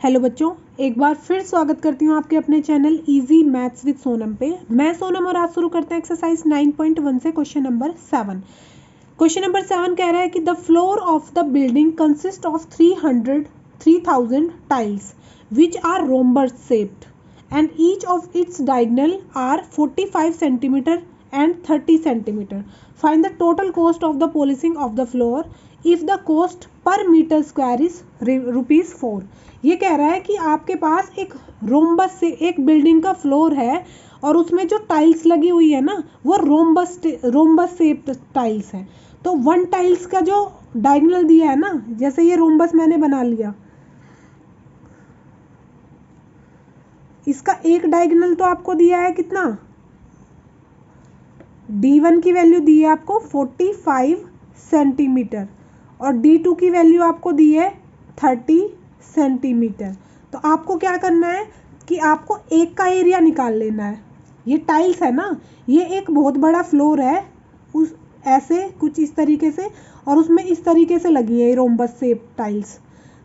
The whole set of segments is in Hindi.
हेलो बच्चों, एक बार फिर स्वागत करती हूँ आपके अपने channel easy maths with Sonam पे। मैं सोनम और आज शुरू करते हैं एक्सरसाइज 9.1 से क्वेश्चन नंबर 7। क्वेश्चन नंबर 7 कह रहा है कि the floor of the building consist of 3000 tiles which are rhombus shaped and each of its diagonal are 45 centimeter and 30 centimeter. Find the total cost of the polishing of the floor if the cost per meter square is ₹4. ये कह रहा है कि आपके पास एक रोम्बस से एक बिल्डिंग का फ्लोर है और उसमें जो टाइल्स लगी हुई है ना वो रोम्बस शेप्ड टाइल्स है। तो वन टाइल्स का जो डायगोनल दिया है ना, जैसे ये रोम्बस मैंने बना लिया, इसका एक डायगोनल तो आपको दिया है कितना, D1 की वैल्यू दी है आपको 45 सेंटीमीटर और D2 की वैल्यू आपको दी है 30 सेंटीमीटर। तो आपको क्या करना है कि आपको एक का एरिया निकाल लेना है। ये टाइल्स है ना, ये एक बहुत बड़ा फ्लोर है, उस ऐसे कुछ इस तरीके से, और उसमें इस तरीके से लगी है रोम्बस शेप टाइल्स।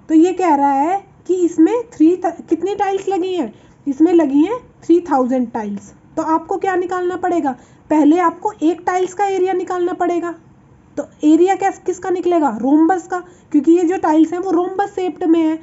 तो ये कह रहा है कि इसमें कितनी टाइल्स लगी हैं, इसमें लगी हैं 3000 टाइल्स। तो आपको क्या निकालना पड़ेगा, पहले आपको एक टाइल्स का एरिया निकालना पड़ेगा। तो एरिया किसका निकलेगा, रोम्बस का, क्योंकि ये जो टाइल्स हैं वो रोम्बस शेप्ड में है।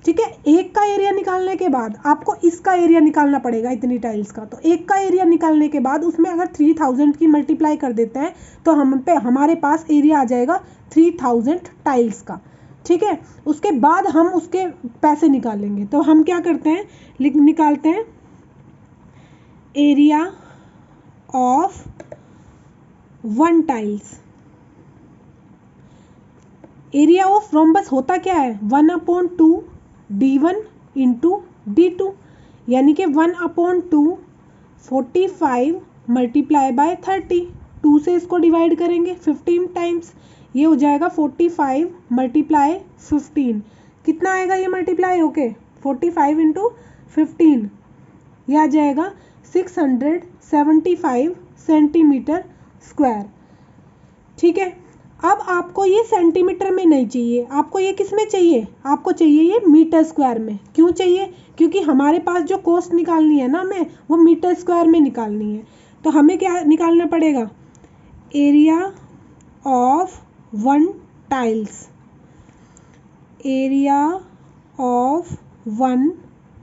ठीक है, एक का एरिया निकालने के बाद आपको इसका एरिया निकालना पड़ेगा, इतनी टाइल्स का। तो एक का एरिया निकालने के बाद उसमें अगर 3000 की मल्टीप्लाई कर देते हैं तो हमारे पास एरिया आ जाएगा 3000 टाइल्स का। ठीक है, उसके बाद हम उसके पैसे निकालेंगे। तो हम क्या करते हैं, निकालते हैं area of one tiles. Area of rhombus होता क्या है, 1/2 D1 इंटू D2, यानी कि 1/2 45 मल्टीप्लाई बाय 30। 2 से इसको डिवाइड करेंगे 15 टाइम्स, ये हो जाएगा 45 मल्टीप्लाई 15। कितना आएगा ये मल्टीप्लाई होके, 45 इंटू 15, यह आ जाएगा 675 सेंटीमीटर स्क्वायर। ठीक है, अब आपको ये सेंटीमीटर में नहीं चाहिए, आपको ये किस में चाहिए, आपको चाहिए ये मीटर स्क्वायर में। क्यों चाहिए, क्योंकि हमारे पास जो कॉस्ट निकालनी है ना हमें, वो मीटर स्क्वायर में निकालनी है। तो हमें क्या निकालना पड़ेगा, area of one tiles, area of one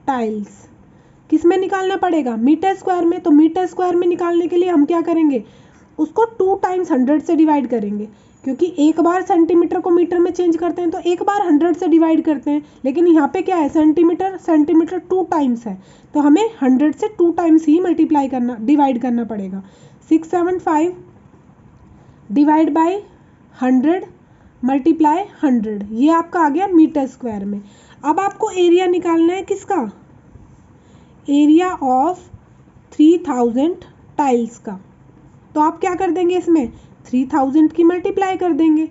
tiles किस में निकालना पड़ेगा, मीटर स्क्वायर में। तो मीटर स्क्वायर में निकालने के लिए हम क्या करेंगे, उसको 2 टाइम्स 100 से डिवाइड करेंगे, क्योंकि एक बार सेंटीमीटर को मीटर में चेंज करते हैं तो एक बार 100 से डिवाइड करते हैं, लेकिन यहाँ पे क्या है, सेंटीमीटर 2 टाइम्स है, तो हमें 100 से 2 टाइम्स ही डिवाइड करना पड़ेगा। 675 डिवाइड बाय 100 मल्टीप्लाई 100, ये आपका आ गया मीटर स्क्वायर में। अब आपको एरिया निकालना है किसका, एरिया ऑफ 3000 टाइल्स का। तो आप क्या कर देंगे, इसमें 3000 की मल्टीप्लाई कर देंगे।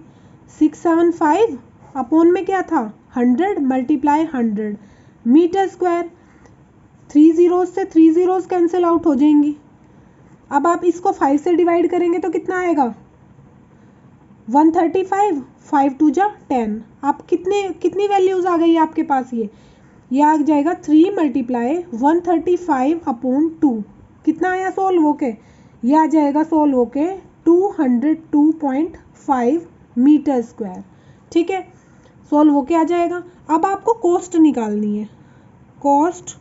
675 अपॉन में क्या था, 100 मल्टीप्लाई 100 मीटर स्क्वायर। 3 zeros से 3 zeros कैंसिल आउट हो जाएंगी। अब आप इसको 5 से डिवाइड करेंगे तो कितना आएगा, 135, 5 2 जा 10। आप कितनी वैल्यूज आ गई आपके पास, ये आ जाएगा 3 मल्टीप्लाई 135 अपॉन 2। कितना आया सोल्व होके, ये आ जाएगा सोल्व होके 202.5 मीटर स्क्वायर। ठीक है, सोल्व होके आ जाएगा। अब आपको कॉस्ट निकालनी है, कॉस्ट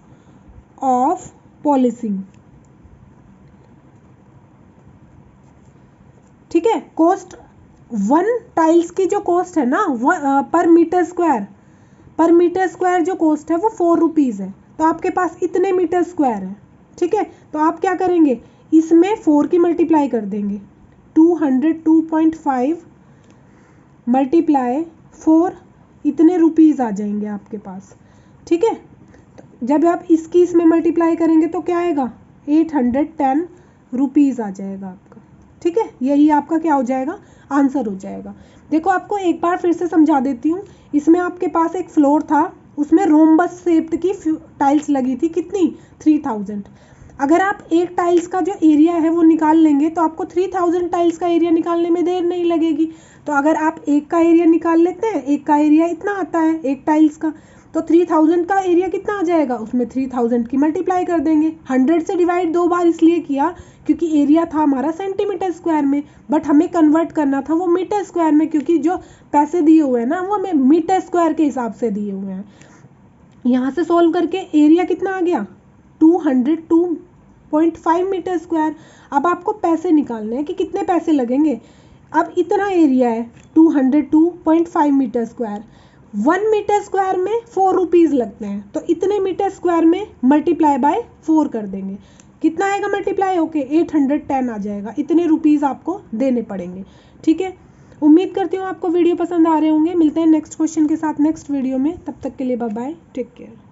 ऑफ पॉलिशिंग। ठीक है, कॉस्ट वन टाइल्स की जो कॉस्ट है ना, पर मीटर स्क्वायर जो कॉस्ट है वो ₹4 है। तो आपके पास इतने मीटर स्क्वायर है। ठीक है, तो आप क्या करेंगे, इसमें 4 की मल्टीप्लाई कर देंगे, 202.5 मल्टीप्लाई 4, इतने रुपीज़ आ जाएंगे आपके पास। ठीक है, तो जब आप इसमें मल्टीप्लाई करेंगे तो क्या आएगा, 810 रुपीज़ आ जाएगा आपका। ठीक है, यही आपका क्या हो जाएगा, आंसर हो जाएगा। देखो आपको एक बार फिर से समझा देती हूँ। इसमें आपके पास एक फ्लोर था, उसमें रोम्बस शेप्ड की टाइल्स लगी थी, कितनी, 3000। अगर आप एक टाइल्स का जो एरिया है वो निकाल लेंगे तो आपको 3000 टाइल्स का एरिया निकालने में देर नहीं लगेगी। तो अगर आप एक का एरिया निकाल लेते हैं, एक का एरिया इतना आता है एक टाइल्स का, तो 3000 का एरिया कितना आ जाएगा, उसमें 3000 की मल्टीप्लाई कर देंगे। 100 से डिवाइड 2 बार इसलिए किया क्योंकि एरिया था हमारा सेंटीमीटर स्क्वायर में, बट हमें कन्वर्ट करना था वो मीटर स्क्वायर में, क्योंकि जो पैसे दिए हुए हैं ना वो हमें मीटर स्क्वायर के हिसाब से दिए हुए हैं। यहाँ से सोल्व करके एरिया कितना आ गया, 202.5 मीटर स्क्वायर। अब आपको पैसे निकालने हैं कि कितने पैसे लगेंगे। अब इतना एरिया है 202.5 मीटर स्क्वायर, 1 मीटर स्क्वायर में 4 रुपीज़ लगते हैं, तो इतने मीटर स्क्वायर में मल्टीप्लाई बाय 4 कर देंगे, कितना आएगा मल्टीप्लाई होके 810 आ जाएगा। इतने रुपीज़ आपको देने पड़ेंगे। ठीक है, उम्मीद करती हूँ आपको वीडियो पसंद आ रहे होंगे। मिलते हैं नेक्स्ट क्वेश्चन के साथ नेक्स्ट वीडियो में, तब तक के लिए बाय बाय, टेक केयर।